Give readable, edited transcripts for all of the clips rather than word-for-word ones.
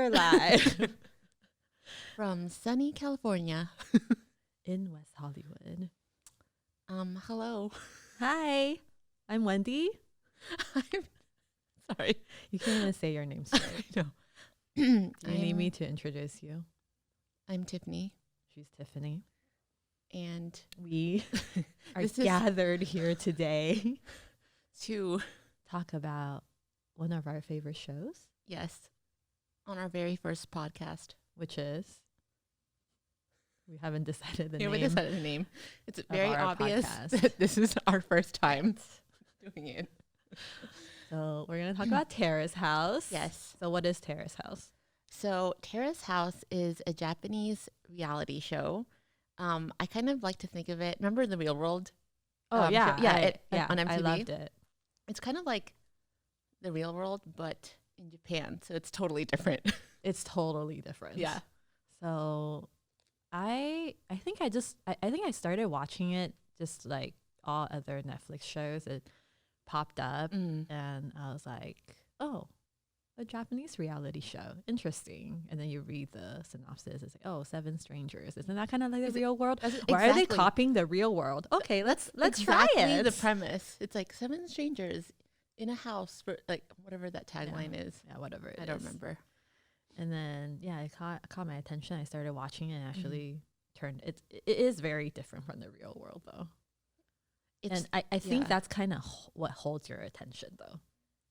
We're live from sunny California. in West Hollywood. Hello. Hi, I'm Wendy. I'm sorry. You can't even say your name straight. No. Do you need me to introduce you? I'm Tiffany, She's Tiffany. and We are This is- gathered here today to talk about one of our favorite shows, on our very first podcast. which is we haven't decided the We name. decided the name. It's very our obvious podcast. that this is our first time doing it. So we're gonna talk about Terrace House. Yes. So what is Terrace House? So Terrace House is a Japanese reality show. I kind of like to think of it. Remember The Real World? Oh show? yeah, on MTV. I loved it. It's kind of like The Real World, but in Japan. So it's totally different. It's totally different. Yeah. So I think I started watching it just like all other Netflix shows. It popped up and I was like, oh, a Japanese reality show. Interesting. And then you read the synopsis. It's like, oh, 7 strangers. Isn't that kind of like the real world? Why are they copying the real world? Okay, let's try it. The premise. It's like 7 strangers in a house for like whatever that tagline is. Yeah, whatever it is. I don't remember. And then it caught my attention. I started watching it and actually it is very different from the real world though. And I think that's kind of what holds your attention though.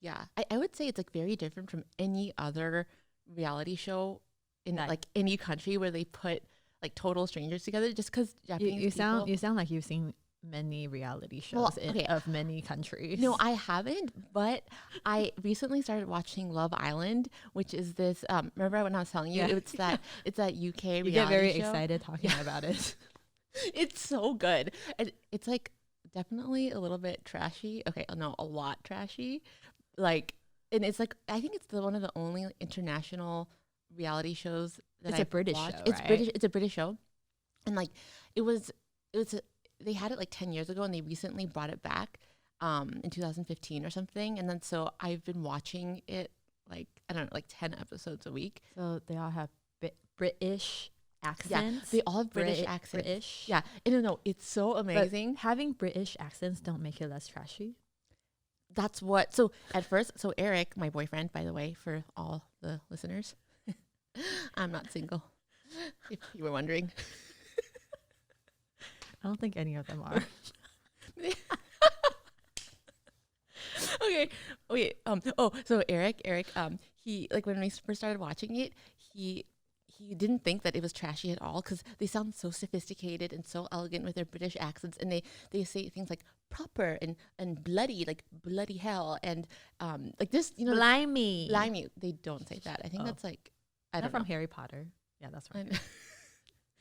Yeah. I would say it's like very different from any other reality show in like any country where they put like total strangers together, just because Japanese you sound like you've seen many reality shows of many countries. No, I haven't, but I recently started watching Love Island, which is this remember when I was telling you it's that UK reality show. You get very excited talking about it. It's so good. And it's like definitely a little bit trashy. Okay, no, a lot trashy. Like, and it's like I think it's one of the only international reality shows that it's a British show, It's right? British. It's a British show, and like they had it like 10 years ago, and they recently brought it back in 2015 or something. And then so I've been watching it like I don't know, like 10 episodes a week. So they all have British accents. Yeah, they all have British accents. British. Yeah, and no, it's so amazing. But having British accents don't make it less trashy. That's what. So at first, Eric, my boyfriend, by the way, for all the listeners, I'm not single. If you were wondering. I don't think any of them are. Okay. Wait. So Eric, he like when we first started watching it, he didn't think that it was trashy at all because they sound so sophisticated and so elegant with their British accents, and they say things like proper and bloody, like bloody hell, and like this, Blimey. They don't say that. I think that's like I don't know. From Harry Potter. Yeah, that's right.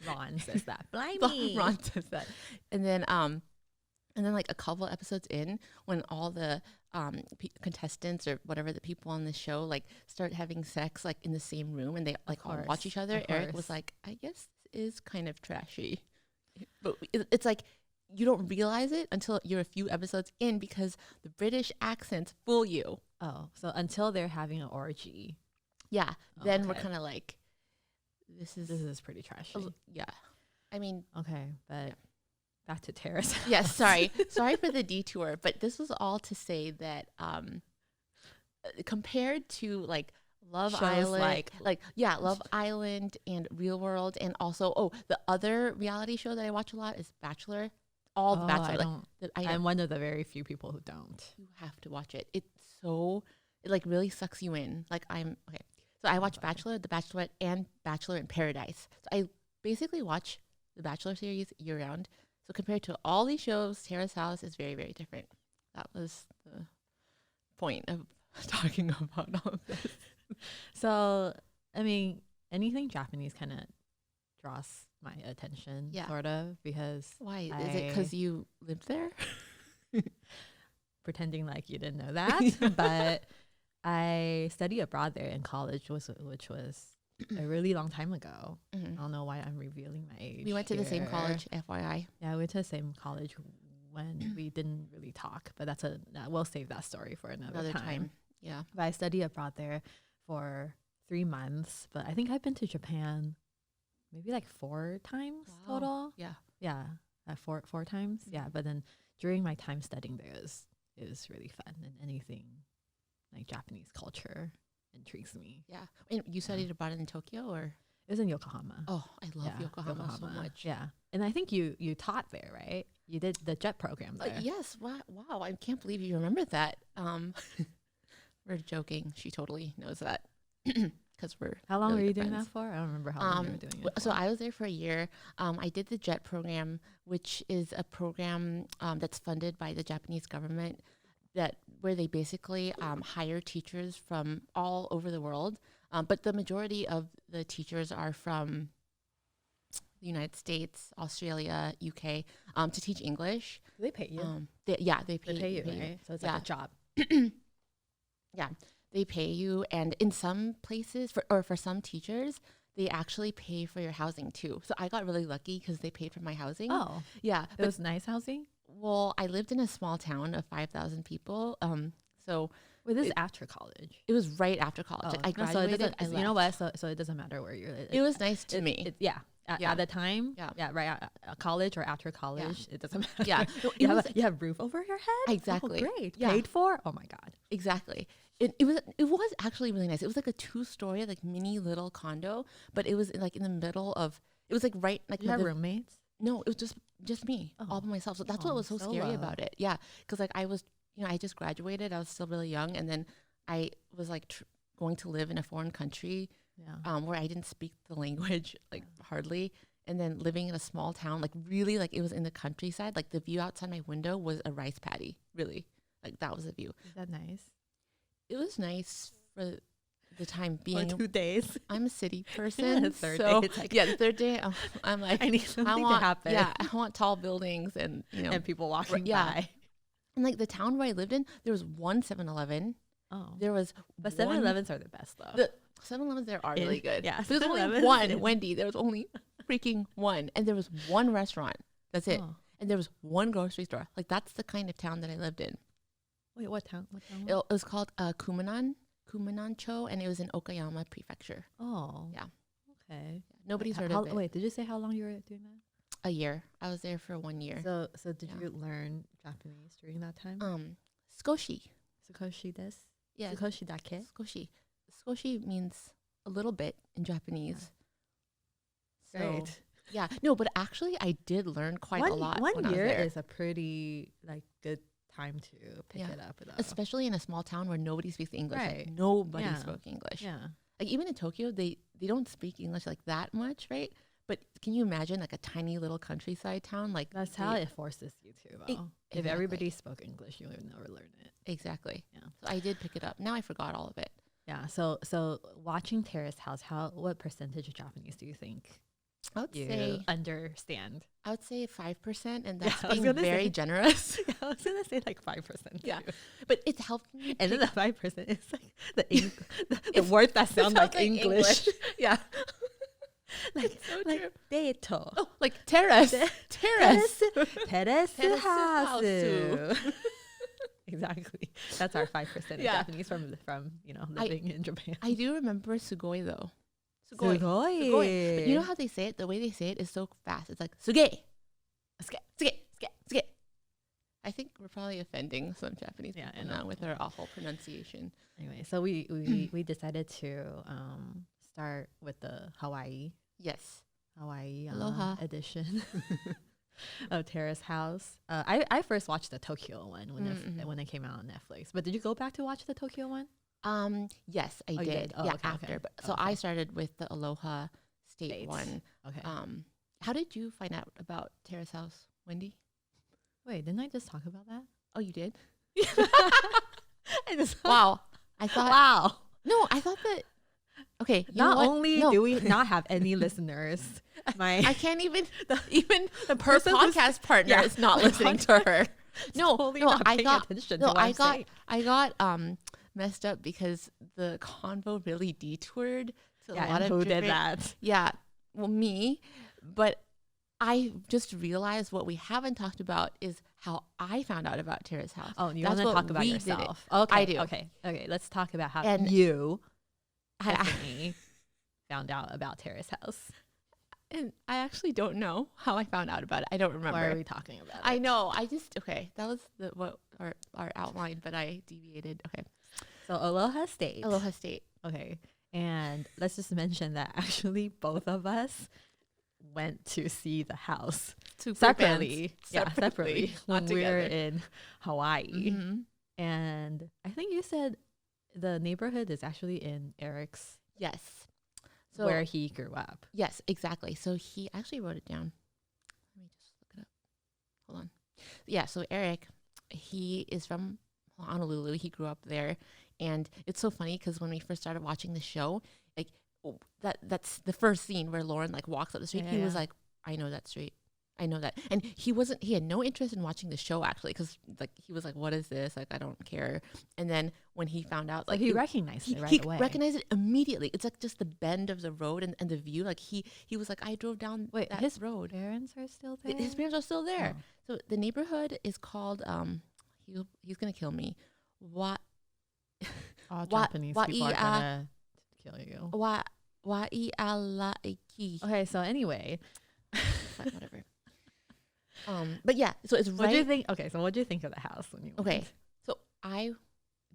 Ron says that. Blimey. Ron says that. And then like a couple episodes in, when all the contestants or whatever the people on the show like start having sex like in the same room and they like all watch each other, Eric was like, I guess this is kind of trashy. But it's like you don't realize it until you're a few episodes in because the British accents fool you. Oh, so until they're having an orgy. Yeah. Then we're kind of like, this is pretty trashy. Yeah. I mean. Okay, but back to Terrace. Yes, sorry for the detour, but this was all to say that compared to like Love shows Island, Love Island and Real World, and also the other reality show that I watch a lot is Bachelor. The Bachelor. I'm one of the very few people who don't. You have to watch it. It like really sucks you in. Like so I watch Bachelor, The Bachelorette, and Bachelor in Paradise. So I basically watch the Bachelor series year round. So compared to all these shows, Terrace House is very, very different. That was the point of talking about all of this. So, I mean, anything Japanese kind of draws my attention, sort of, because... Why? Is it because you lived there? Pretending like you didn't know that. But I studied abroad there in college, which was a really long time ago. I don't know why I'm revealing my age. We went to the same college, FYI. Yeah, we went to the same college when we didn't really talk, but we'll save that story for another time. Yeah. But I studied abroad there for 3 months, but I think I've been to Japan maybe like 4 times total. Yeah. Yeah, four times. Yeah, but then during my time studying there, it was really fun, and anything like Japanese culture intrigues me. Yeah. And you studied abroad in Tokyo, or? It was in Yokohama. Oh, I love Yokohama so much. Yeah, and I think you taught there, right? You did the JET program there. Yes. Wow. I can't believe you remembered that. We're joking. She totally knows that. Because we're How long really were you good doing friends. that for? I don't remember how long you were doing it. So I was there for a year. I did the JET program, which is a program that's funded by the Japanese government, where they basically hire teachers from all over the world. But the majority of the teachers are from the United States, Australia, UK, to teach English. Do they pay you? They They pay you, right? So it's like a job. Yeah, they pay you, and in some places, for some teachers, they actually pay for your housing too. So I got really lucky because they paid for my housing. Oh, Yeah, it was nice housing. well, I lived in a small town of 5,000 people. So Wait, this is after college. it was right after college. Like, I no, so it graduated. doesn't. I You know left. what? So it doesn't matter where you're. It was nice to me. Yeah. At the time, Yeah. right. College or after college, it doesn't matter. Yeah, no, you it have was you have roof over your head. Exactly. Oh, great. Yeah. Paid for. Oh my god. exactly. It was actually really nice. It was like a 2-story, like mini little condo, but it was like in the middle of. It was like right like You have the- roommates. No, it was just me, all by myself. So that's what was so scary solo. about it. Yeah, because like I was, I just graduated. I was still really young, and then I was like going to live in a foreign country, Yeah. where I didn't speak the language like hardly, and then living in a small town, like really, like it was in the countryside. Like the view outside my window was a rice paddy. Really, like that was the view. Is that nice? It was nice for the time being. 2 days. I'm a city person, The third so day, it's like- yeah, the third day, I'm like, I need something want, to happen. Yeah, I want tall buildings and And people walking yeah. by. And like the town where I lived in, there was one 7-Eleven. Oh. There was But one- 7-Elevens are the best though. The 7-Elevens there are really In- good. yeah, There's only 7-Elevens one is- Wendy. There was only freaking one, and there was one restaurant. That's it. Oh. And there was one grocery store. Like that's the kind of town that I lived in. Wait, what town? What town? It was called Kumanan-cho, and it was in Okayama Prefecture. Oh. Yeah. Okay. Nobody's heard How, of it. wait, did you say how long you were doing that? A year. I was there for 1 year. So did Yeah. you learn Japanese during that time? Skoshi. Sukoshi desu? Yeah. Sukoshi dake? Skoshi. Skoshi means a little bit in Japanese. So, Great. yeah. No, but actually I did learn quite a lot. when One I was year there. is a pretty like good time to pick Yeah. it up. Though. Especially in a small town where nobody speaks English. Like, Right. nobody Yeah. spoke English. Yeah. Like even in Tokyo, they don't speak English like that much, right? But can you imagine like a tiny little countryside town? Like That's how it forces you to, though. If exactly. everybody spoke English, you would never learn it. Exactly. Yeah. So I did pick it up. Now I forgot all of it. Yeah. So watching Terrace House, what percentage of Japanese do you think I would you say understand? 5%, and Yeah, that's I was being gonna very say. generous. Yeah, I was gonna say like 5%. Yeah. too. But it's helped me. And then pick- the 5% is like the word that sound like English. Yeah. like so like true. deito. Oh, like terrace. Terrace. Terrace Terrace house. house. Exactly. That's our 5% of Yeah. Japanese from living in Japan. I do remember sugoi though. Sugoi. Sugoi. Sugoi. But you know how they say it? The way they say it is so fast. It's like suge. Suge. Suge. Suge. Suge. I think we're probably offending some Japanese Yeah, I people know. now with our awful pronunciation. Anyway, so we decided to start with the Hawaii Yes. Aloha edition of Terrace House. I first watched the Tokyo one when it came out on Netflix. But did you go back to watch the Tokyo one? Yes, I Oh, you did. did? Oh, yeah, okay, after. okay. But so Okay. I started with the Aloha State States. one. Okay. How did you find out about Terrace House, Wendy? Wait, didn't I just talk about that? Oh, you did? I just Wow. I thought. wow. No, I thought that. Okay. You know Not what? only No. do we not have any listeners, I can't even the the her person who's- podcast partner yeah, is not my listening to her. No, totally no, not I paying got attention no, to what I'm saying. I got messed up because the convo really detoured to a lot and of who did different- that? Yeah, well, me, but I just realized what we haven't talked about is how I found out about Terrace House. Oh, you That's want to what talk about we did it. yourself? Okay, I do. Okay. Let's talk about how And- you Tiffany found out about Terrace House. And I actually don't know how I found out about it. I don't remember. Why are we talking about it? I know. Okay. That was what our outline, but I deviated. Okay. So Aloha State. Aloha State. Okay. And let's just mention that actually both of us went to see the house separately. Yeah, separately when we were in Hawaii. Mm-hmm. And I think you said the neighborhood is actually in Eric's. Yes. So where he grew up. Yes, exactly. So he actually wrote it down. Let me just look it up. Hold on. Yeah, so Eric, he is from Honolulu. He grew up there. And it's so funny because when we first started watching the show, like that's the first scene where Lauren like walks up the street. He was like, I know that street. I know that. And he had no interest in watching the show actually because like he was like, what is this? Like, I don't care. And then when he found out, like he recognized it right away. He recognized it immediately. It's like just the bend of the road and the view. Like he was like, I drove down his road. Parents are still there? His parents are still there. Oh. So the neighborhood is called, he's going to kill me. All Japanese people are going to kill you. Waialaiki. Okay, so anyway. Whatever. But yeah, so it's right. What do you think? Okay, so what do you think of the house when you went? Okay, so I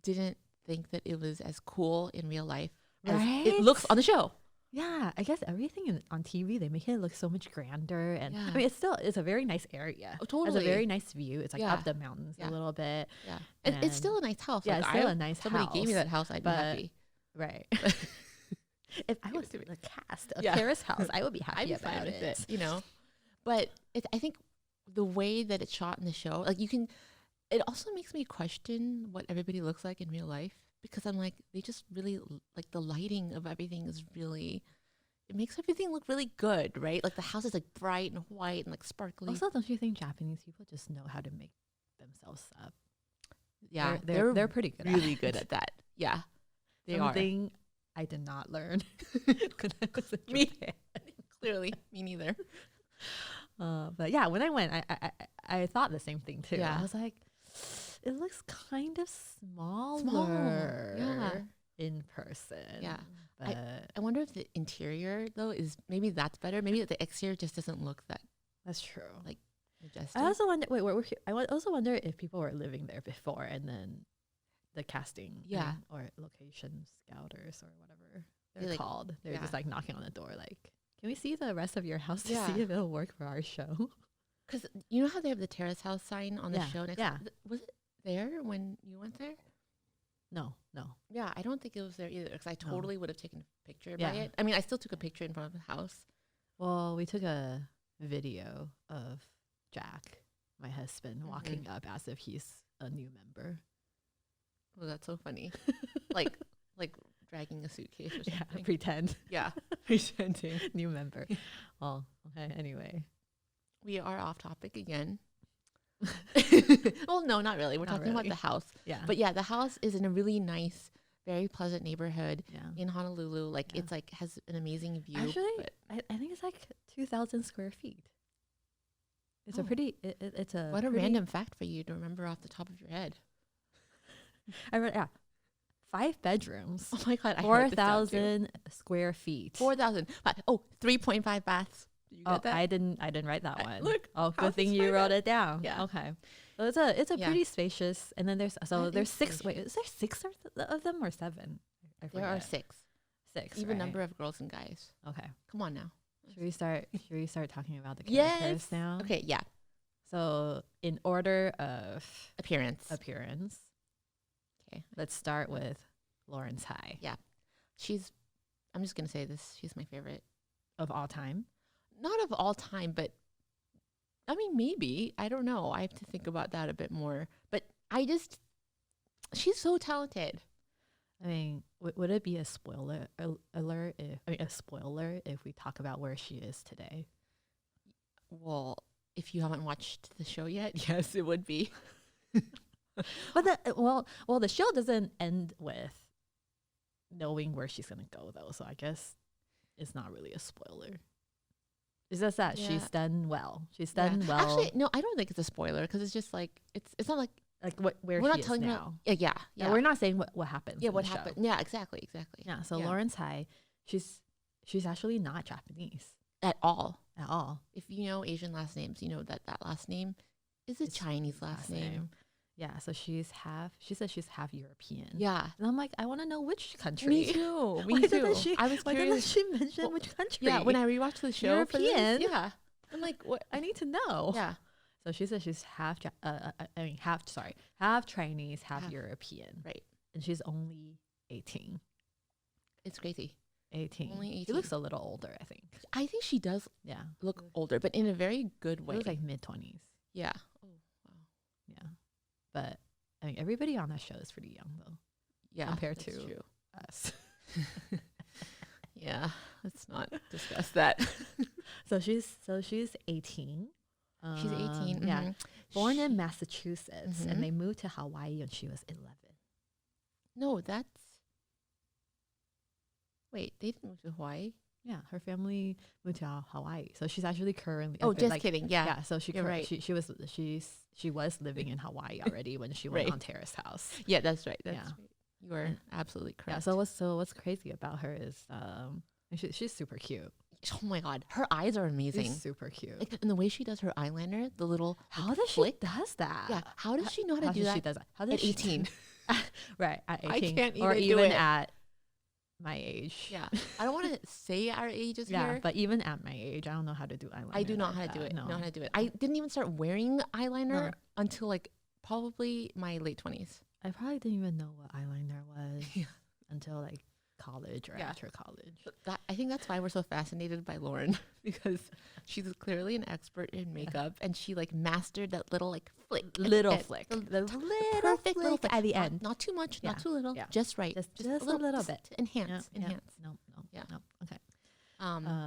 didn't think that it was as cool in real life as it looks on the show. Yeah, I guess everything on TV, they make it look so much grander. And I mean, it's a very nice area. Oh, totally. It's a very nice view. It's like up the mountains a little bit. Yeah. And it's still a nice house. Yeah, like, it's still a nice somebody house. Somebody gave me that house, I'd be happy. Right. If I was the cast of Terrace House, I would be happy about it. You know? But I think the way that it's shot in the show, like it also makes me question what everybody looks like in real life because I'm like, they just really, like the lighting of everything is really, it makes everything look really good, right? Like the house is like bright and white and like sparkly. Also, don't you think Japanese people just know how to make themselves up? Yeah, they're pretty good. Really good at that. Yeah, they Something I did not learn when I was in Japan. Clearly, me neither. But yeah, when I went, I thought the same thing too. Yeah. I was like, it looks kind of smaller in person. Yeah. But I wonder if the interior though is maybe that's better. Maybe the exterior just doesn't look that. That's true. Like majestic. I also wonder. I also wonder if people were living there before and then the casting, or location scouters or whatever they're called. They're just like knocking on the door, like, can we see the rest of your house to see if it'll work for our show? Because you know how they have the Terrace House sign on the show next? Yeah. Was it there when you went there? No. Yeah, I don't think it was there either because I totally would have taken a picture by it. I mean, I still took a picture in front of the house. Well, we took a video of Jack, my husband, walking up as if he's a new member. Oh, that's so funny. like dragging a suitcase or something. Yeah, pretend. Yeah, pretending. New member. Well, okay, anyway. We are off topic again. Well, no, not really. We're talking about the house. Yeah. But yeah, the house is in a really nice, very pleasant neighborhood in Honolulu. Like it's like has an amazing view. Actually, I think it's like 2,000 square feet. It's a pretty, it's a What a random fact for you to remember off the top of your head. I read, 5 bedrooms. Oh my God. 4,000 square feet. 4,000. Oh, 3.5 baths. You got that? I didn't write that one. Look. Oh, good thing you wrote it down. Yeah. Okay. So it's a pretty spacious. And then there's 6. Wait, is there 6 of them or 7? There are 6. 6. Even number of girls and guys. Okay. Come on now. Should we start talking about the characters now? Okay. Yeah. So in order of appearance. Okay. Let's start with Lawrence High. Yeah. I'm just going to say this. She's my favorite. Of all time? Not of all time, but I mean, maybe. I don't know. I have to think about that a bit more. But she's so talented. I mean, would it be a spoiler alert if we talk about where she is today? Well, if you haven't watched the show yet, yes, it would be. But the show doesn't end with knowing where she's gonna go though, so I guess it's not really a spoiler. It's just that she's done well. She's done well. Actually, no, I don't think it's a spoiler because it's just like it's not like like where We're she not is telling her. now. Yeah. We're not saying what happened. Yeah, in what the show. happened? Yeah, exactly. Yeah, so Lauren Tsai, she's actually not Japanese At all. at all. If you know Asian last names, you know that last name is a It's Chinese last name. Yeah, so she says she's half European. Yeah. And I'm like, I want to know which country. Me too. Why doesn't she, I was why curious. doesn't she mention which country? Yeah, when I rewatched the show for this, European? yeah. I'm like, what? I need to know. Yeah. So she says she's half Chinese, half European. Right. And she's only 18. It's crazy. 18. Only 18. She looks a little older, I think. I think she does Yeah. look older, but in a very good She way. looks like mid-20s. Yeah. Oh, wow. Yeah. But I mean, everybody on that show is pretty young, though, Yeah. compared that's to true. us. Yeah. Let's not discuss that. So she's 18. She's 18. Yeah. Mhm. Born in Massachusetts, Mhm. and they moved to Hawaii when she was 11. No, that's. Wait, they didn't move to Hawaii? Yeah, her family moved to Hawaii, so she's actually currently. Oh, just kidding. Yeah. Yeah, so You're right. she was living in Hawaii already when she went Right. on Terrace House. Yeah, that's right. That's Yeah. right. You are absolutely correct. Yeah. So what's crazy about her is she's super cute. Oh my God. Her eyes are amazing. She's super cute. Like, and the way she does her eyeliner, the little. How does flick. she does that? Yeah. How does she know how to do does that? She does that? How does At she 18. Right, at 18. I can't or even do even it. at my age. Yeah. I don't want to say our ages Yeah, here. but even at my age, I don't know how to do eyeliner. I do not like know how to do that, it. No. Know how to do it. I didn't even start wearing eyeliner No. until like probably my late 20s. I probably didn't even know what eyeliner was Yeah. until like college or Yeah. after college. I think that's why we're so fascinated by Lauren because she's clearly an expert in makeup and she like mastered that little like flick. at the Little end. flick. The The little perfect little flick flick at the Not- end. Not too much, Yeah. not too little, Yeah. just right. Just a little bit. to enhance. Enhance. No. Yeah. No. Okay.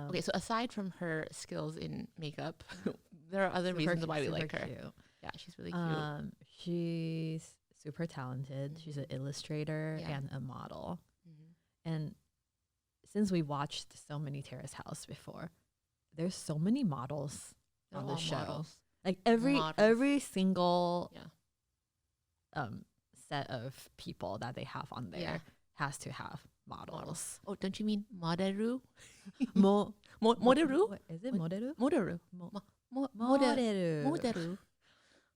Okay, so aside from her skills in makeup, there are other reasons why we like her. Cute. Yeah, she's really cute. She's super talented. She's an illustrator Yeah. and a model. Mhm. And since we watched so many Terrace House before, there's so many models They're on the all show. models. Like Models. every single Yeah. set of people that they have on there Yeah. has to have models. Oh, don't you mean moderu? Moderu? Moderu? Is it What? moderu? Moderu. Moderu. Moderu.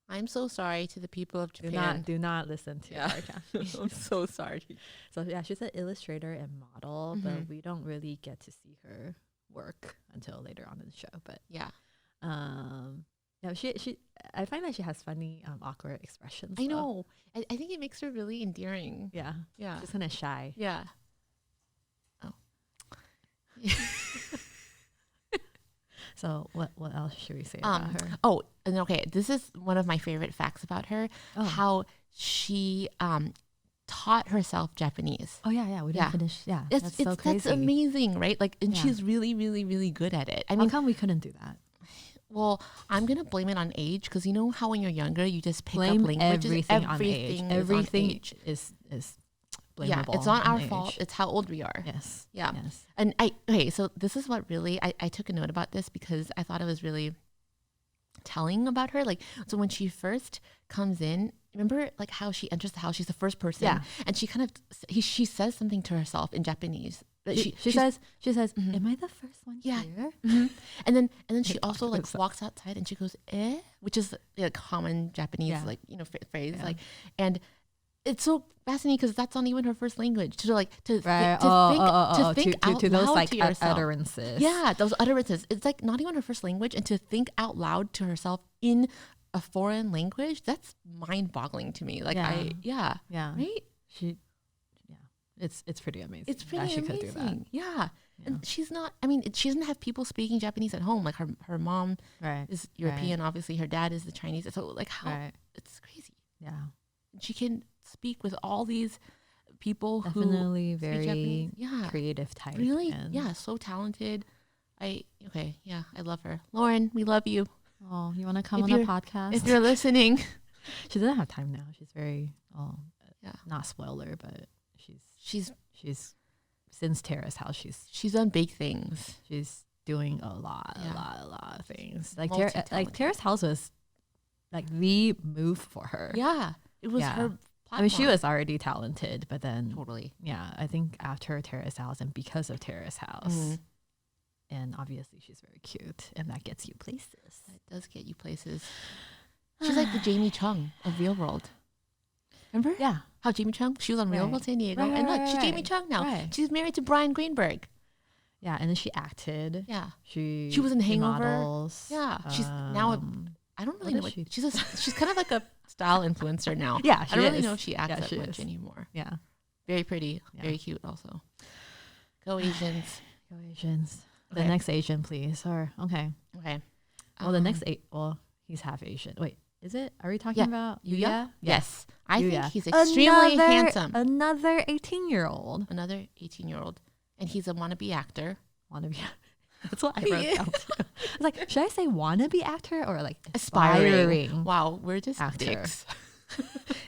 I'm so sorry to the people of Do Japan. do not listen to Yeah. our Japanese. I'm so sorry. So yeah, she's an illustrator and model, but Mhm. we don't really get to see her work until later on in the show. But Yeah. yeah, she I find that she has funny awkward expressions. I though. know. I think it makes her really endearing. Yeah, Yeah. she's kind of shy. Yeah. Oh. So what else should we say about her? Oh, and okay. This is one of my favorite facts about her. Oh. How she taught herself Japanese. Oh yeah, we didn't Yeah. finish. Yeah, It's that's so crazy. that's amazing, right? Like, and Yeah. she's really, really, really good at it. I How mean, come we couldn't do that? well, I'm gonna blame it on age because you know how when you're younger you just pick Blame up languages. everything on age. is on Everything age. is blamable. Yeah, it's not on our age. fault. It's how old we are. Yes. Yeah. Yes. And so this is what really, I took a note about this because I thought it was really telling about her. Like, so when she first comes in, remember like how she enters the house, she's the first person. Yeah. And she kind of, she says something to herself in Japanese. That She she's- says, Mhm. "Am I the first one Yeah. here?" Mhm. And then she It also like looks so- walks outside and she goes, eh, which is a common Japanese, Yeah. like, phrase. Yeah. Like, and it's so fascinating because that's not even her first language. To like, to, Right. to think out to those loud like to yourself. utterances. Yeah, those utterances. It's like not even her first language, and to think out loud to herself in a foreign language, that's mind-boggling to me. Like Yeah. right? It's pretty amazing. It's that pretty she amazing. could do that. Yeah. Yeah. And she's not. I mean, she doesn't have people speaking Japanese at home. Like her mom Right. is European, obviously. Her dad is the Chinese. So like how Right. it's crazy. Yeah. She can speak with all these people Definitely who speak very Japanese. Yeah. creative type. Really? and- Yeah. So talented. I love her. Lauren, we love you. Oh, you want to come If on a you're- podcast? If you're listening. She doesn't have time now. She's very Yeah. not spoiler, but She's since Terrace House, she's done big things. she's doing a lot of things. Like Multi-talented. Terrace House was like the move for her. Yeah. It was Yeah. her platform. I mean, she was already talented, but then totally. yeah, I think after Terrace House and because of Terrace House, Mhm. and obviously she's very cute, and that gets you places. It does get you places. She's like the Jamie Chung of Real World. Remember? Yeah. How Jamie Chung? She was on Real Right. World San Diego. Right, and right, look, she's right, Jamie right. Chung now. Right. She's married to Brian Greenberg. Yeah, and then she acted. Yeah. She was in she Hangover. models. Yeah. She's now I don't really know what what is she? she's kind of like a style influencer now. Yeah, I don't really is. know if she acts Yeah, that she much is. anymore. Yeah. Very pretty, Yeah. very cute also. Go Asians. Go Asians. The Okay. next Asian, please. Or okay. Okay. Well, the next well, he's half Asian. Wait, is it? Are we talking Yeah. about Yuya? Yes. I Yuya. think he's extremely Another- handsome. Another 18-year-old. Another 18-year-old. And he's a wannabe actor. Wannabe. That's what I wrote Yeah. down too. I was like, should I say wannabe actor or like Aspiring. aspiring? Wow, we're just Actor. dicks.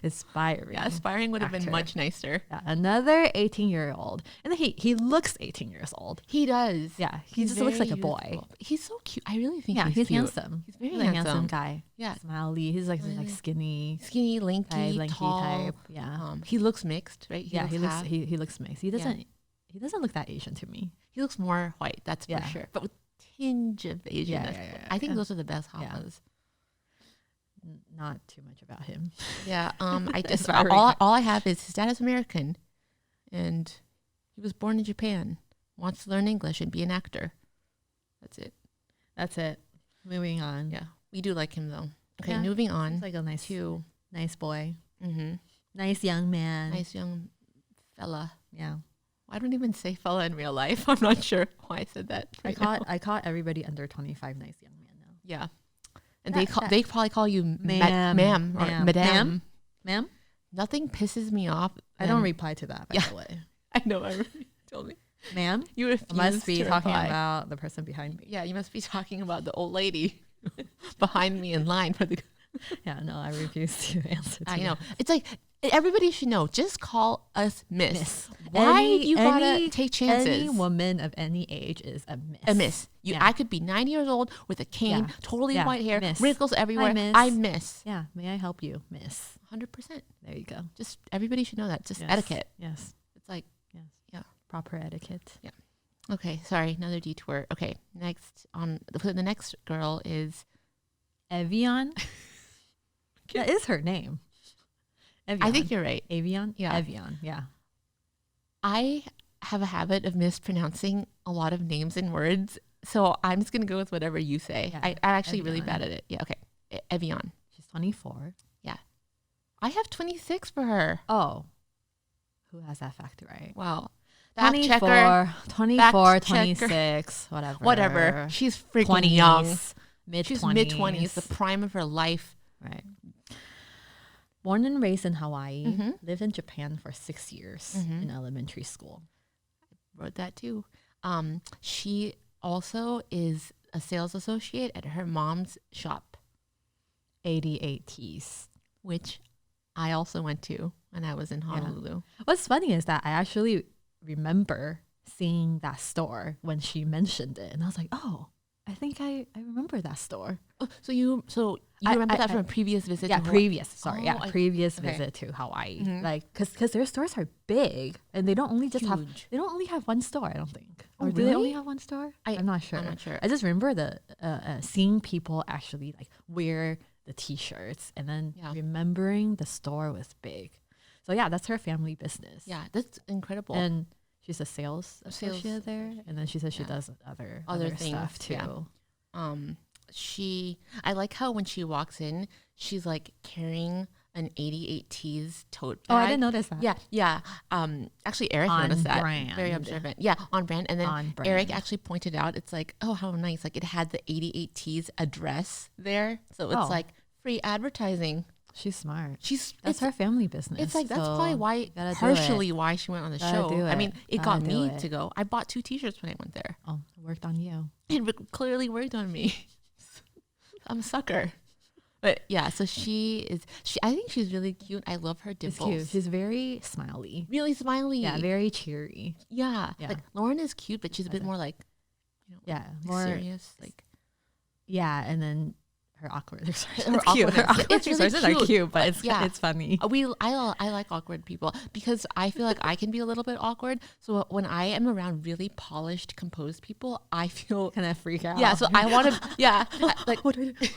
Aspiring. Yeah, aspiring would have been Actor. much nicer. Yeah, another 18-year-old. And then he looks 18 years old. He does. Yeah, he He's just looks like very a boy. youthful. He's so cute. I really think Yeah, he's he's cute. handsome. He's very He's a handsome handsome. guy. Yeah. Smiley. He's like Smiley. skinny, Skinny, lanky, type, lanky tall. type. Yeah. He looks mixed, right? He looks half. he looks mixed. He doesn't look that Asian to me. He looks more white, that's Yeah. for sure. But with tinge of Asian. I think yeah. those are the best Yeah. Hamas. Not too much about him. Yeah. I just Aspiring. all I have is his dad is American, and he was born in Japan. Wants to learn English and be an actor. That's it. That's it. Moving on. Yeah, we do like him though. Okay, Yeah. moving on He's like a nice boy. mm-hmm. Nice young man. nice young fella. Yeah. I don't even say fella in real life. I'm not sure why I said that. right now. I caught everybody under 25 nice young man now. Yeah. And That- they probably call you Ma'am. ma'am or Ma'am. madame. Ma'am? Nothing pisses me off. I don't than- reply to that, by Yeah. the way. I know. I told me. Ma'am? You I refuse must be to talking reply. about the person behind me. Yeah, you must be talking about the old lady behind me in line for the. Yeah, no, I refuse to answer to I know. that. It's like everybody should know. Just call us Miss. Miss. Why Any- you gotta any- take chances? Any woman of any age is a miss. A miss. Yeah. I could be 90 years old with a cane, Yeah. totally Yeah. white hair, Miss. wrinkles everywhere. Miss. I miss. Yeah, may I help you, miss? 100%. There you go. Just everybody should know that. Just Yes. etiquette. Yes, It's like, yes. Yeah. Proper etiquette. okay, sorry, another detour. Okay, next on the next girl is Evian? That is her name. Evian. I think you're right. Avian? Yeah. Evian, yeah. I have a habit of mispronouncing a lot of names and words, so I'm just gonna go with whatever you say. Yeah, I'm actually really Evian. bad at it. Yeah, okay. Evian. She's 24. I have 26 for her. Oh. Who has that fact right? Wow. Fact checker. 24, Fact checker. 26, whatever. Whatever. She's freaking 20s, young. Mid-20s. She's mid-20s, the prime of her life. Right. Born and raised in Hawaii, Mhm. lived in Japan for 6 years Mhm. in elementary school. Wrote that too. She also is a sales associate at her mom's shop, 88 T's. which I also went to when I was in Honolulu. What's funny is that I actually remember seeing that store when she mentioned it. And I was like, oh, I think I remember that store. Oh, so you remember that from a previous visit? Yeah, to Hawaii? previous. Sorry, Oh, previous okay. visit to Hawaii. Mhm. Like, cause their stores are big, and they don't only just have. Huge. They don't only have one store. I don't think. Oh, Or do they only really? have one store? I- I'm not sure. I'm not sure. I just remember the seeing people actually like wear the T-shirts, and then Yeah. remembering the store was big. So yeah, that's her family business. Yeah, that's incredible. And she's a sales A sales associate there, associate. and then she says she Yeah. does other things, stuff too. yeah. I like how when she walks in, she's like carrying an 88 T's tote bag. Oh, I didn't notice that. Yeah. Actually, Eric On noticed that. brand. Very observant. Yeah, on brand. And then On Eric brand. actually pointed out, it's like, oh, how nice. Like it had the 88 T's address there. So it's Oh. like free advertising. She's smart. It's That's her family business. It's like, that's so probably why, gotta do partially why she went on the Gotta show. do I it. mean, it Gotta got do me it. to go. I bought 2 t-shirts when I went there. Oh, it worked on you. It clearly worked on me. I'm a sucker. But yeah, so I think she's really cute. I love her She's dimples. cute. She's very smiley. really smiley. Yeah, very cheery. Yeah. Yeah. Like Lauren is cute, but she's a bit Okay. more like, Yeah, like more serious. Like Yeah, and then her awkward expressions. Her It's cute. Her awkwardness. awkward It's really expressions are cute. cute, but Yeah. it's funny. I like awkward people because I feel like I can be a little bit awkward. So when I am around really polished, composed people, I feel Kind of freak out. yeah. So I want to like What do I do?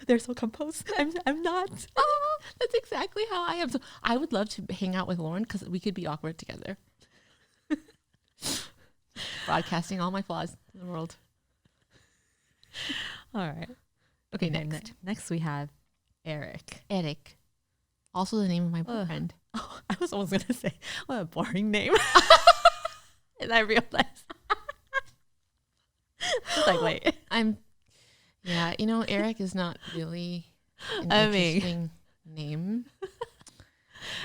They're so composed. I'm not. oh, that's exactly how I am. So I would love to hang out with Lauren because we could be awkward together. Broadcasting all my flaws in the world. All right. Okay, Okay, next. Next we have Eric. Eric. Also the name of my boyfriend. Oh, I was almost gonna say what a boring name, and I realized. I was like, wait. Yeah, Eric is not really an I mean- interesting name.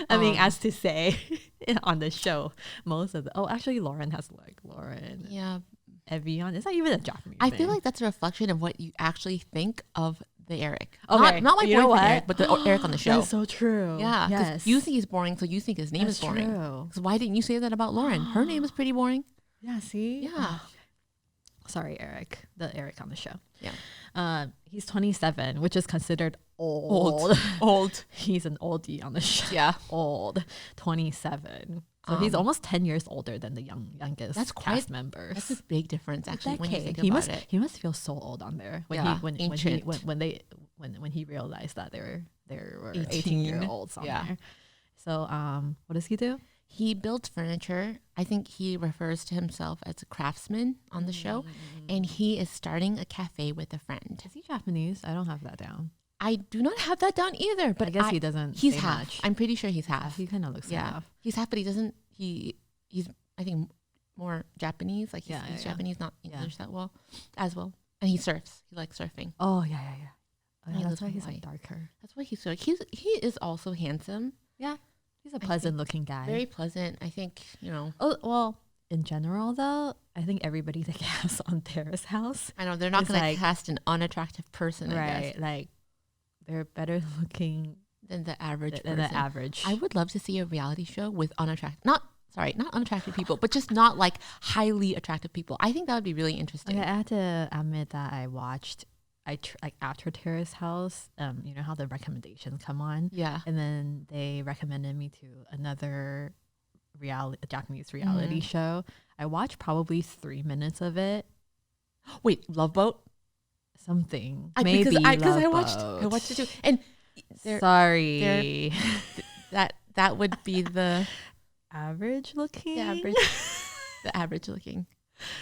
I mean, Um, as to say on the show, most of the actually Lauren has like Lauren, Yeah, Evian. Is that even a Japanese I name? feel like that's a reflection of what you actually think of the Eric. Okay, Not my you know boyfriend what? Eric, but the Eric on the show. That's so true. Yeah, because Yes. you think he's boring, so you think his name That's is boring. True. So why didn't you say that about Lauren? Her name is pretty boring. Yeah. See. Yeah. Sorry, Eric. The Eric on the show. Yeah. He's 27, which is considered old. Old. He's an oldie on the show. Yeah. Old. 27. So he's Um, almost 10 years older than the youngest That's cast quite- members. That's a big difference, actually, when you think he about must it. he must feel so old on there when Yeah, he when ancient. when he realized that there were 18. 18-year-olds on Yeah. there. So what does he do? He builds furniture. I think he refers to himself as a craftsman on the show, and he is starting a cafe with a friend. Is he Japanese? I don't have that down. I do not have that down either, but I guess he doesn't. he's say half. much. I'm pretty sure he's half. He kind of looks Yeah. half. He's half, but he doesn't. He's I think more Japanese. Like he's, Yeah, he's yeah. Japanese, not Yeah. English that well, as well. And he surfs. He likes surfing. Oh yeah. Oh, He yeah, lives that's why in he's Hawaii. like darker. That's why he's so. He is also handsome. He's a think pleasant-looking guy. Very pleasant. I think Oh well, in general though, I think everybody that casts on Terrace House, I know they're not It's going to like- cast an unattractive person. I guess right? Like they're better looking than the average than person. the average. I would love to see a reality show with not unattractive people, but just not like highly attractive people. I think that would be really interesting. Okay, I had to admit that I watched. Like after Terrace House, you know how the recommendations come on, Yeah. and then they recommended me to another Japanese reality show. I watched probably 3 minutes of it. Wait, Love Boat? Something Because maybe I Love watched it too. Boat. And there- Sorry, that would be the average looking. average looking.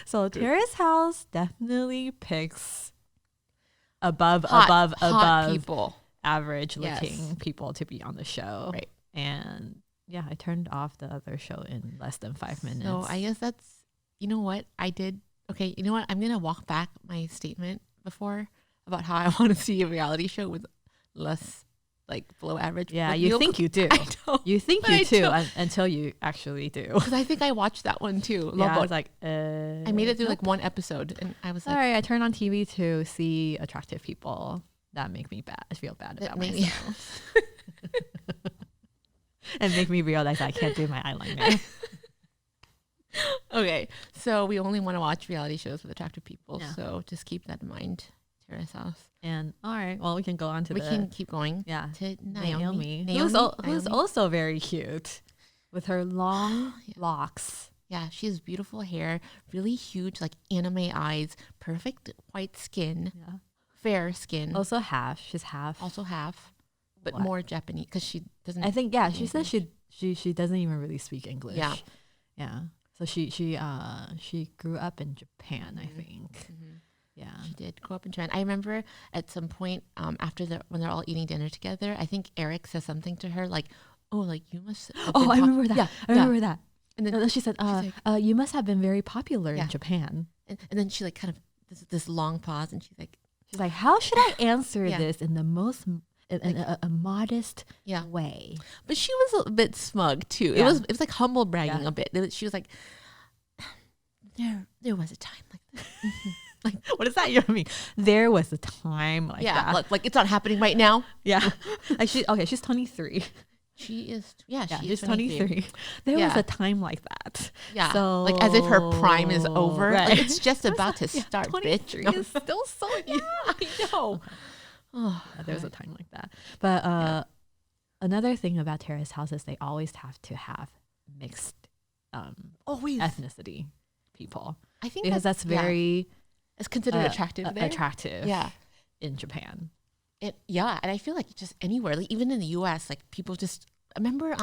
So Terrace House definitely picks above Hot people. average Yes. looking people to be on the show. Right. And yeah, I turned off the other show in less than 5 minutes. So I guess that's, you know what I did. Okay, you know what? I'm gonna walk back my statement before about how I want to see a reality show with less like below average. yeah, like, you think you do. I know. You think But you I do don't. until you actually do. Because I think I watched that one too. Love Yeah, I Boat. was like, I made it through like nope. one episode, and I was like, Sorry, I turned on TV to see attractive people. That make me bad. I feel bad That about made me- myself. And make me realize I can't do my eyeliner. okay, so we only want to watch reality shows with attractive people. Yeah. So just keep that in mind. Terrace House. And all right, well, we can go on to We the can keep going yeah to Naomi, Naomi. who's also very cute with her long Yeah. locks. Yeah, she has beautiful hair, really huge, like anime eyes, perfect white skin, Yeah. fair skin, Also half. She's half. also half, but What? more Japanese because she doesn't. I think yeah. She speak says she doesn't even really speak English. Yeah. Yeah. So she grew up in Japan, I think. Mhm. Yeah. She did grow up in Japan. I remember at some point after when they're all eating dinner together, I think Eric says something to her like, "Oh, like you must." have Oh, been I remember that. Yeah, I remember that. And then And then she said, she's you must have been very popular Yeah. in Japan. and then she like kind of this long pause, and she's like, She's like, how should I answer Yeah. this in the most in a modest "Yeah." way? But she was a bit smug too. Yeah. It was like humble bragging Yeah. a bit. She was like, "There was a time like that." What does that even mean? There was a time like yeah, that. like it's not happening right now. Yeah. Like she's 23. She is. Yeah, Yeah, she she's is 23. 23. There was Yeah. a time like that. Yeah, So like as if her prime is over. Right. Like it's just about to Yeah, start, 23 bitch. is still so young. I know. Oh, There's a time like that. But another thing about terrace house is they always have to have mixed always ethnicity people. I think Because that's very it's considered attractive there. attractive Yeah. in Japan. And I feel like just anywhere, like even in the US, like people just remember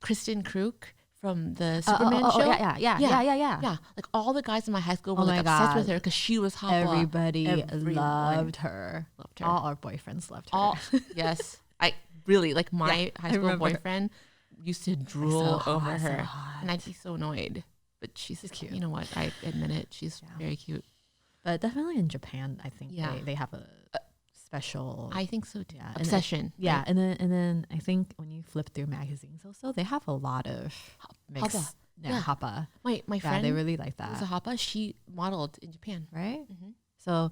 Kristen Kruk from the Superman show. Yeah. Like all the guys in my high school were Oh like my obsessed with God. her because she was hot. Everybody Everyone loved her. loved her. All our boyfriends loved her. All yes, I really like my high school remember. boyfriend used to drool So over hot, so her, hot. and I'd be so annoyed. But she's cute. You know what? I admit it. She's very cute. But definitely in Japan, I think Yeah. they have a special. I think so too. Yeah, and Obsession. yeah, right? and then I think when you flip through magazines, also they have a lot of mixed. Hapa. Yeah, Yeah. hapa. My Yeah, friend they really like was that, a hapa. She modeled in Japan. right? Mm-hmm. So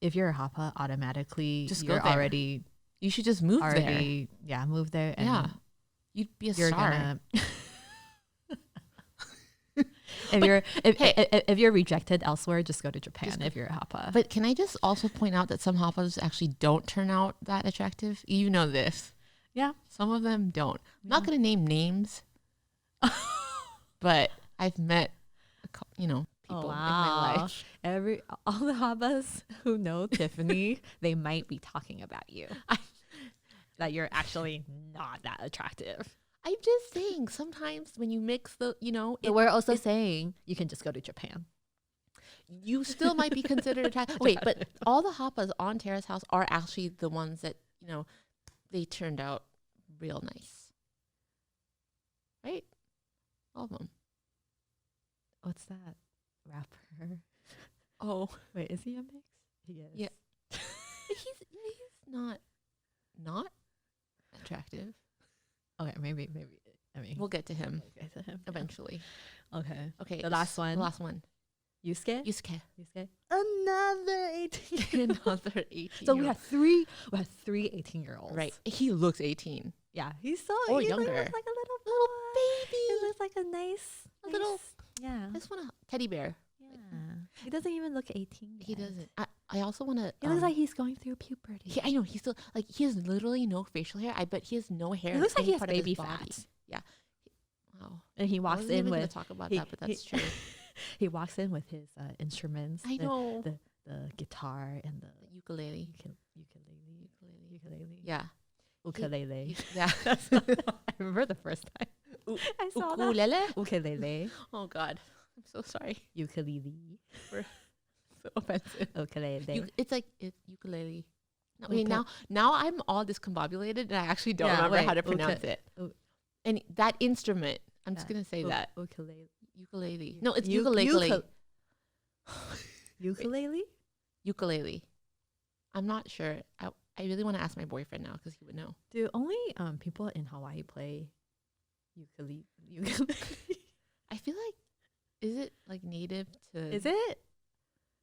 if you're a hapa, automatically Just go you're there. already You should just move there. move there, and Yeah, you'd be a you're star. gonna. If you're rejected elsewhere, just go to Japan. If you're a hapa, But can I just also point out that some hapas actually don't turn out that attractive? You know this. yeah, Some of them don't. I'm not going to name names, but I've met, people in my life. All the habas who know Tiffany, they might be talking about you. That you're actually not that attractive. I'm just saying, sometimes when you mix But we're also saying you can just go to Japan. you still might be considered attractive. Wait, but all the hapas on Terrace House are actually the ones that, they turned out real nice. Right? All of them. What's that rapper? Oh, Wait, is he a mix? He is. Yeah. he's not attractive. Okay, maybe. I mean, We'll get to him we'll get to him eventually. Okay. Okay. The last one. The last one. Yusuke? Yusuke. Another 18. Another 18. So we have three 18-year-olds. Right. He looks 18. Yeah, he's so Or he younger. looks like a little baby. He looks like a nice little- yeah. I just want a teddy bear. Yeah. He doesn't even look 18 He yet. doesn't. I also want to. He looks like he's going through puberty. I know. He's still he has literally no facial hair. I bet he has no hair. He looks like any he has part of his baby body. fat. Yeah. Wow. And he I walks wasn't in even gonna with talk about he- that, but that's he- true. he walks in with his instruments. I know. The guitar and the Ukulele. ukulele. Yeah. Ukulele. Yeah. I remember the first time I saw that. Ukulele. Ukulele. Oh God. I'm so sorry. Ukulele. So offensive. Ukulele. It's ukulele. No, Uke- now I'm all discombobulated and I actually don't remember how to pronounce it. And that instrument, I'm just gonna say that Ukulele. ukulele. No, it's ukulele. Ukulele? Ukulele. I'm not sure. I really want to ask my boyfriend now because he would know. Do only people in Hawaii play ukulele? I feel like, is it like native to? Is it?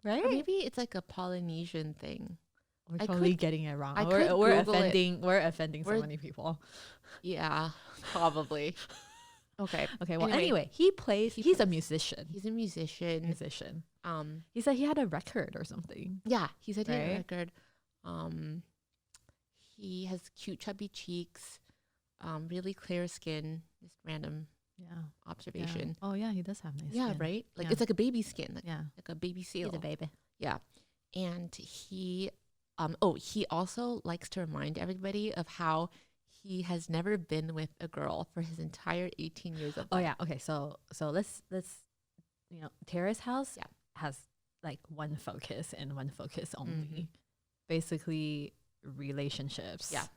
Right? Or maybe it's like a Polynesian thing. We're I totally could- getting it wrong. I We're could Google it. offending. We're offending so We're- many people. Yeah, probably. Okay. Okay. Well, Anyway, anyway, he plays. he He's a plays- musician. He's a musician. Musician. Um, He said he had a record or something. yeah, he said he had a Right? record. He has cute chubby cheeks, really clear skin. Just random Yeah. observation. Yeah. Oh yeah, he does have nice. Yeah, skin. right. Like Yeah. it's like a baby skin, like Yeah. a baby seal. He's a baby. Yeah. And he he also likes to remind everybody of how he has never been with a girl for his entire 18 years of Oh life. yeah. Okay. So let's Terrace House Yeah. has like one focus and one focus only. Mhm. Basically relationships. Yeah.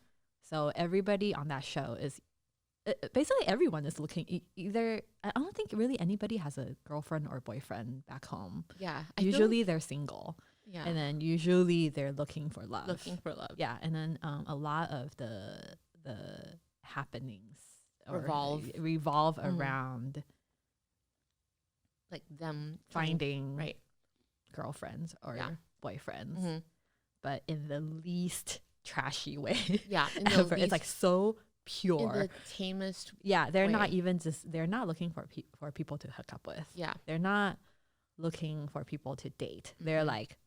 So everybody on that show is basically everyone is looking either. I don't think really anybody has a girlfriend or boyfriend back home. Yeah. I feel Usually they're single, like- yeah. and then usually they're looking for love. Looking for love. Yeah, and then a lot of the happenings Revolve. revolve around Like them finding right. girlfriends or Yeah. boyfriends, Mhm. but in the least trashy way Yeah. In the ever. It's like least- so in pure. the tamest. Yeah, they're not way. even they're not looking for people to hook up with. Yeah. They're not looking for people to date. They're Mhm. like,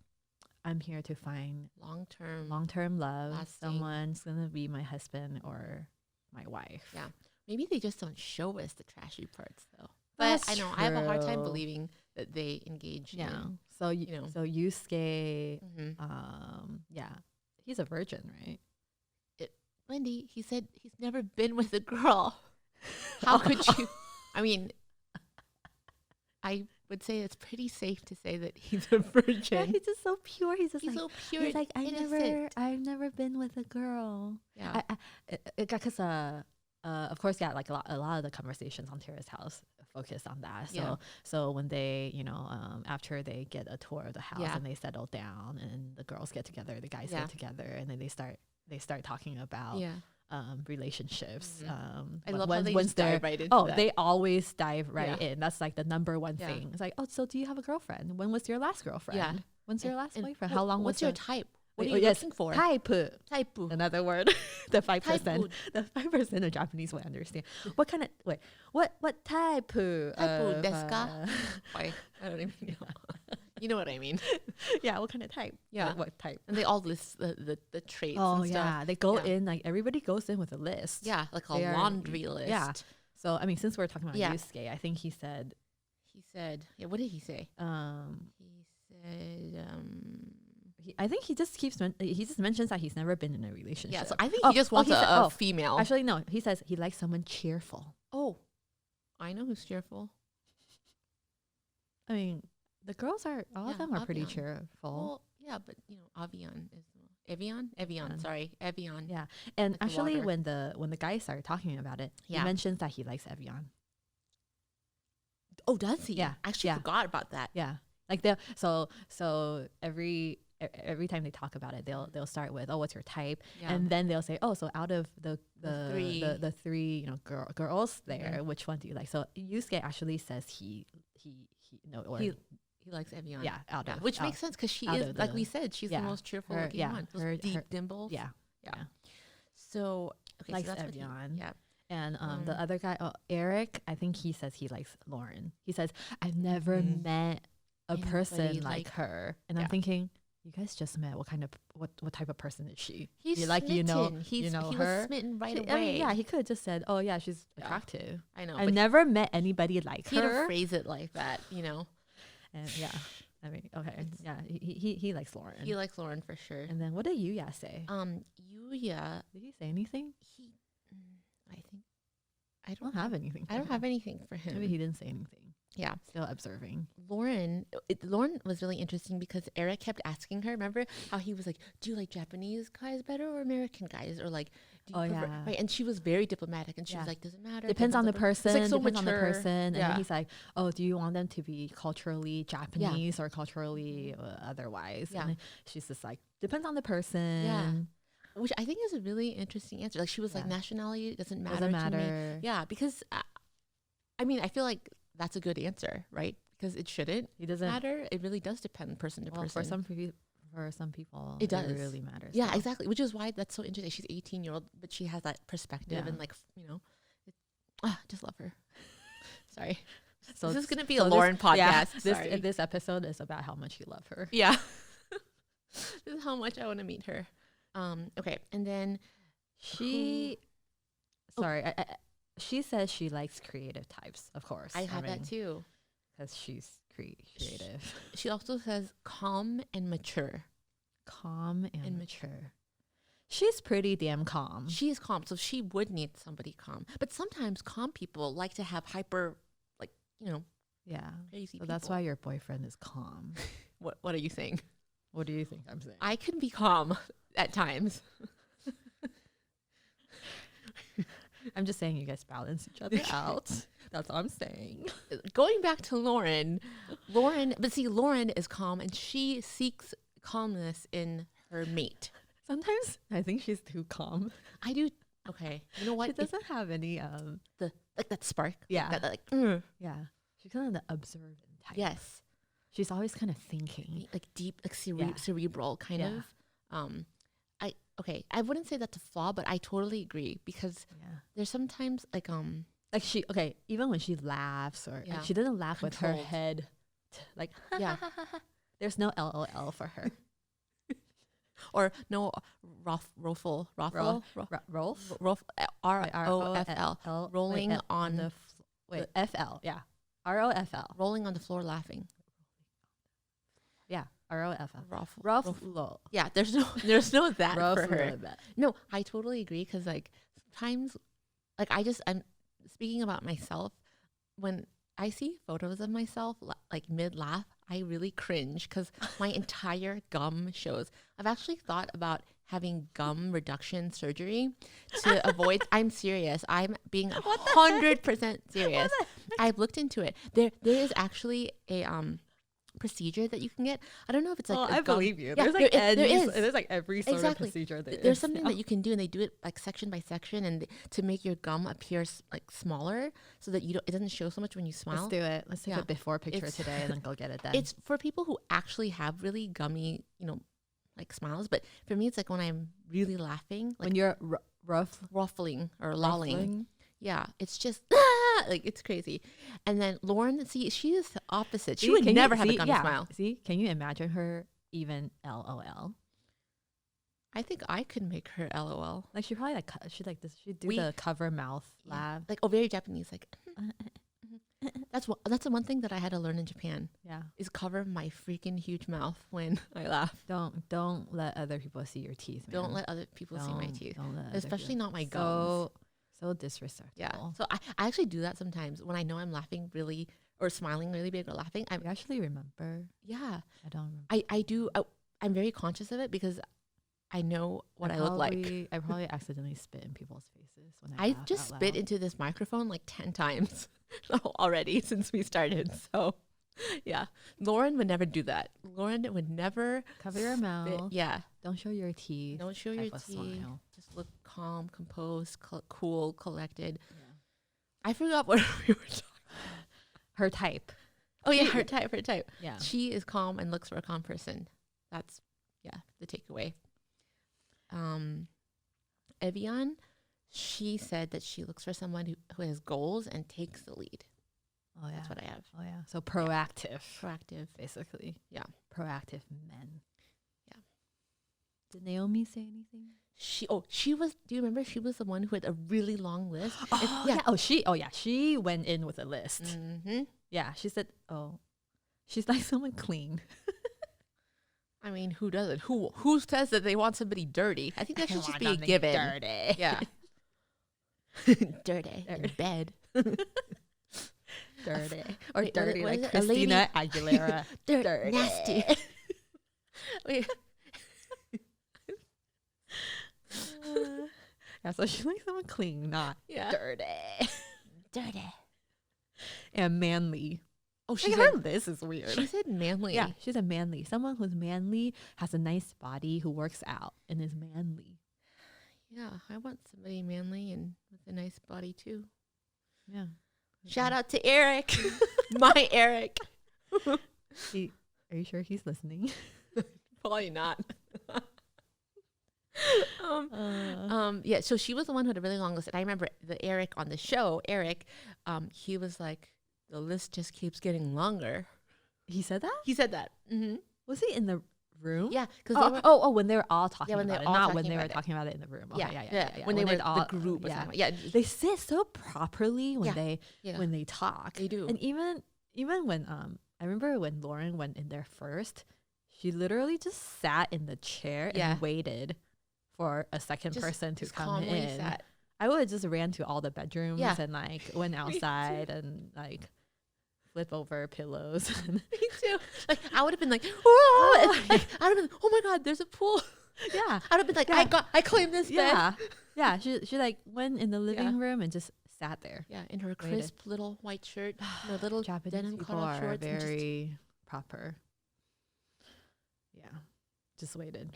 I'm here to find long-term love. lasting. Someone's gonna be my husband or my wife. Yeah. Maybe they just don't show us the trashy parts though. But That's I know I have a hard time true. believing that they engage Yeah. in, So you know. so Yusuke, Mhm. yeah, he's a virgin, right? Wendy, he said he's never been with a girl. How could you? I mean, I would say it's pretty safe to say that he's a Yeah, virgin. he's just so pure. He's just He's like so pure. he's like innocent. I've never been with a girl. Yeah. Because of course, yeah, like a lot of the conversations on Tara's house focus on that. So Yeah. so when they, after they get a tour of the house Yeah. and they settle down and the girls get together, the guys Yeah. get together, and then they start talking about Yeah. relationships. I love how when- they once just dive they're- right into oh, that. they always dive right Yeah. in. That's like the number one Yeah. thing. It's like, oh, so do you have a girlfriend? When was your last girlfriend? Yeah. When's your last And boyfriend? How long What's was your the- type? What Wait, are you yes, looking for? type? Type. Another word. The 5%. Type. The 5% of Japanese will understand. What kind of what type of desu ka? Why? I don't even know. You know what I mean? yeah, what kind of type? Yeah. What type? And they all list the traits. Oh and yeah, stuff. they go Yeah. in, like everybody goes in with a list. Yeah, like a They are- laundry list. yeah. So I mean, since we're talking about Yeah. Yusuke, I think he said, He said, yeah, what did he say? He said, I think he just mentions that he's never been in a relationship. yeah, so I think he just wants he said- a female. Actually, no, he says he likes someone cheerful. Oh, I know who's cheerful. I mean, the girls all Yeah, of them are pretty Avian. cheerful. Well, yeah, but Avian is Evian. Sorry, Evian. Yeah, and Like the actually, water. when the guys started talking about it, Yeah. he mentions that he likes Evian. Oh, does he? Yeah, I actually yeah. forgot about that. Yeah, like they so every time they talk about it, they'll start with, oh, what's your type, Yeah. and then they'll say, oh, so out of the three. three girls there, Mhm. which one do you like? So Yusuke actually says he no, or He likes Evian. yeah, out Yeah, of which out- makes sense because she out is, of like the- we said, she's the yeah, most cheerful her- looking yeah, one. Those her- deep her- dimples. yeah. Yeah. So okay, Likes so that's what Evian. yeah. And the other guy, Eric, I think he says he likes Lauren. He says, I've never met a Anybody person like like- her. And Yeah. I'm thinking, you guys just met. What type of person is she? He's you like, smitten. he he her. was smitten right I mean, away. yeah, he could have just said, oh yeah, she's Yeah. attractive. I know. I've but never met anybody like he'd her. phrase it like that, you know. And yeah, I mean, okay, yeah, he likes Lauren. He likes Lauren for sure. And then what did Yuya say? Yuya, Did he say anything? I think I I don't don't have anything. I don't have anything for him. Maybe he didn't say anything. Yeah. Still observing. Lauren was really interesting because Eric kept asking her. Remember how he was like, "Do you like Japanese guys better or American guys?" Or like, "Do you Oh, prefer-" yeah. right? And she was very diplomatic, and she Yeah. was like, "Doesn't matter. Depends on the It's, person. like, so depends on the mature. person. And Yeah. then he's like, oh, do you want them to be culturally Japanese or culturally otherwise? Yeah. And then she's just like, depends on the person. Yeah. Which I think is a really interesting answer. Like she was like, Yeah. nationality doesn't matter. Doesn't to me. matter. Yeah, because I mean, I feel like that's a good answer, right? Because it shouldn't He doesn't matter. It really does depend person to well, person. for some people It does. really matters. Yeah, though. exactly. Which is why that's so interesting. She's 18-year-old, but she has that perspective Yeah. and like, just love her. Sorry. So this is it's- going to be so a this- Lauren podcast. Yeah, Sorry. this episode is about how much you love her. Yeah. This is how much I want to meet her. Okay. And then She Oh. sorry, she says she likes creative types, of course. I had that too. because she's creative, She also says calm and mature. calm and And mature. She's pretty damn calm. She is calm, so she would need somebody calm. But sometimes calm people like to have hyper, like, Yeah. crazy So that's people. why your boyfriend is calm. What are you saying? What do you think I'm saying? I can be calm at times. I'm just saying you guys balance each other out. That's all I'm saying. Going back to Lauren, but see, Lauren is calm and she seeks calmness in her mate. Sometimes I think she's too calm. I do. Okay. You know what? She doesn't have any Like that spark. Yeah. That like, yeah. She's kind of the observant type. yes. She's always kind of thinking. Like deep, like Yeah. cerebral kind Yeah. of. I wouldn't say that's a flaw, but I totally agree because Yeah. there's sometimes like Like even when she laughs or Yeah. she doesn't laugh with her Controlled. head like Yeah. there's no LOL for her. Or no, Rolf, ROFL, rolling on the FL, yeah, ROFL, rolling on the floor laughing. yeah, ROFL, Rolf. Yeah, there's no that for her. No, I totally agree because like sometimes, like I'm speaking about myself when I see photos of myself like mid laugh, I really cringe because my entire gum shows. I've actually thought about having gum reduction surgery to avoid. I'm serious. I'm being 100% serious. I've looked into it. There is actually a procedure that you can get. I don't know if it's like I believe you. Yeah, There's like there is. There's like every sort of procedure. There's something that you can do, and they do it like section by section, and to make your gum appear like smaller, so that it doesn't show so much when you smile. Let's do it. Let's take a before picture today, and then go get it done. It's for people who actually have really gummy, like smiles. But for me, it's like when I'm really laughing, like when you're ruffling or lolling. Yeah, it's just like it's crazy. And then Lauren, see, she is the opposite. She would never have a gummy smile. See, can you imagine her even LOL? I think I could make her LOL. Like she probably she do the cover mouth laugh, like very Japanese. Like that's the one thing that I had to learn in Japan. Yeah, is cover my freaking huge mouth when I laugh. Don't let other people see your teeth. Man. Don't let other people see my teeth, especially not my gums. So disrespectful. Yeah. So I actually do that sometimes when I know I'm laughing really or smiling really big or laughing. I actually remember. Yeah. I don't remember. I do. I'm very conscious of it because I know what I look like. I probably accidentally spit in people's faces when I just spit into this microphone like 10 times already since we started. So yeah, Lauren would never do that. Lauren would never cover your mouth. Yeah. Don't show your teeth. Don't show your teeth. Smile. Just look calm, composed, cool, collected. Yeah. I forgot what we were talking about. Her type. Oh yeah, her type. Yeah. She is calm and looks for a calm person. That's the takeaway. Evian, she said that she looks for someone who has goals and takes the lead. Oh yeah. That's what I have. Oh yeah. So proactive. Proactive. Basically. Yeah. Proactive men. Yeah. Did Naomi say anything? She was, do you remember she was the one who had a really long list? Oh yeah. She went in with a list. Mm-hmm. Yeah. She said, she's like someone clean. I mean, who doesn't? Who says that they want somebody dirty? I think that should just be a given. Dirty. Yeah. Dirty in bed. Dirty. Or dirty like Christina Aguilera. Dirty. Nasty. Yeah, so she's like someone clean, not dirty. Dirty. And manly. Oh, she said, her list is weird. She said manly. Yeah, she said manly. Someone who's manly, has a nice body, who works out, and is manly. Yeah, I want somebody manly and with a nice body too. Yeah. Shout out to Eric. My Eric. Are you sure he's listening? Probably not. Yeah, so she was the one who had a really long list. And I remember the Eric on the show, he was like, the list just keeps getting longer. He said that? He said that. Mm-hmm. Was he in the room? Yeah. When they were all talking about it, not when they were talking about it in the room. Okay, yeah. When they were the group. Yeah. They sit so properly when they talk. They do. And even when I remember when Lauren went in there first, she literally just sat in the chair and waited for a second person to come in. Sat. I would have just ran to all the bedrooms and like went outside and like flip over pillows. Me too. Like I would have been like, whoa! I would have been, oh my god, there's a pool. Yeah. I would have been like, I claimed this bed. Yeah. She like went in the living room and just sat there. Yeah, in her crisp little white shirt, her little Japanese denim people cutoff are shorts. very proper. Yeah. Just waited.